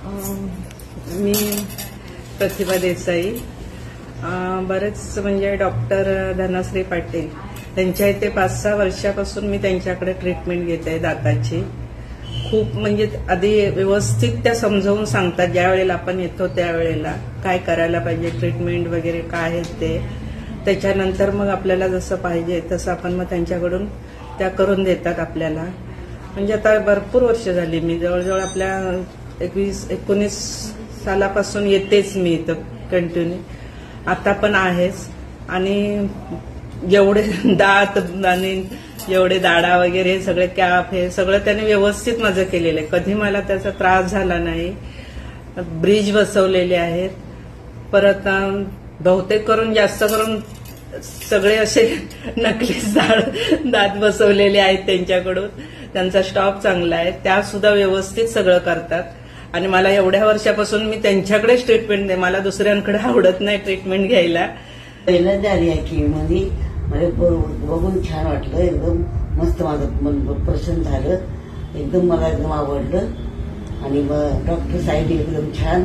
मी प्रतिभा देसाई. बरेच म्हणजे डॉक्टर धनश्री पाटील त्यांच्या इथे 5-6 वर्षापासून मी त्यांच्याकडे ट्रीटमेंट घेते दाताची. खूप म्हणजे आधी व्यवस्थित त्या समजावून सांगतात, ज्या वेळेला आपण येतो त्यावेळेला काय करायला पाहिजे, ट्रीटमेंट वगैरे काय आहे ते. त्याच्यानंतर मग आपल्याला जसं पाहिजे तसं आपण मग त्यांच्याकडून त्या करून देतात आपल्याला. म्हणजे आता भरपूर वर्ष झाली, मी जवळजवळ आपल्या 21-19 सालापासून येतेच मी इथं कंटिन्यू. आता पण आहेच. आणि जेवढे दात आणि जेवढे दाढा वगैरे सगळे कॅप हे सगळं त्याने व्यवस्थित माझं केलेलं आहे. कधी मला त्याचा त्रास झाला नाही. ब्रिज बसवलेले आहेत. परत बहुतेक करून जास्त करून सगळे असे नकली दात बसवलेले आहेत त्यांच्याकडून. त्यांचा स्टॉक चांगला आहे. त्या सुद्धा व्यवस्थित सगळं करतात. आणि मला एवढ्या वर्षापासून मी त्यांच्याकडेच ट्रीटमेंट दे, मला दुसऱ्यांकडे आवडत नाही ट्रीटमेंट घ्यायला. पहिल्यांदा आली आहे की मध्ये मला बघून छान वाटलं. एकदम मस्त माझं मन प्रसन्न झालं. एकदम मला एकदम आवडलं. आणि मग डॉक्टर साहेब एकदम छान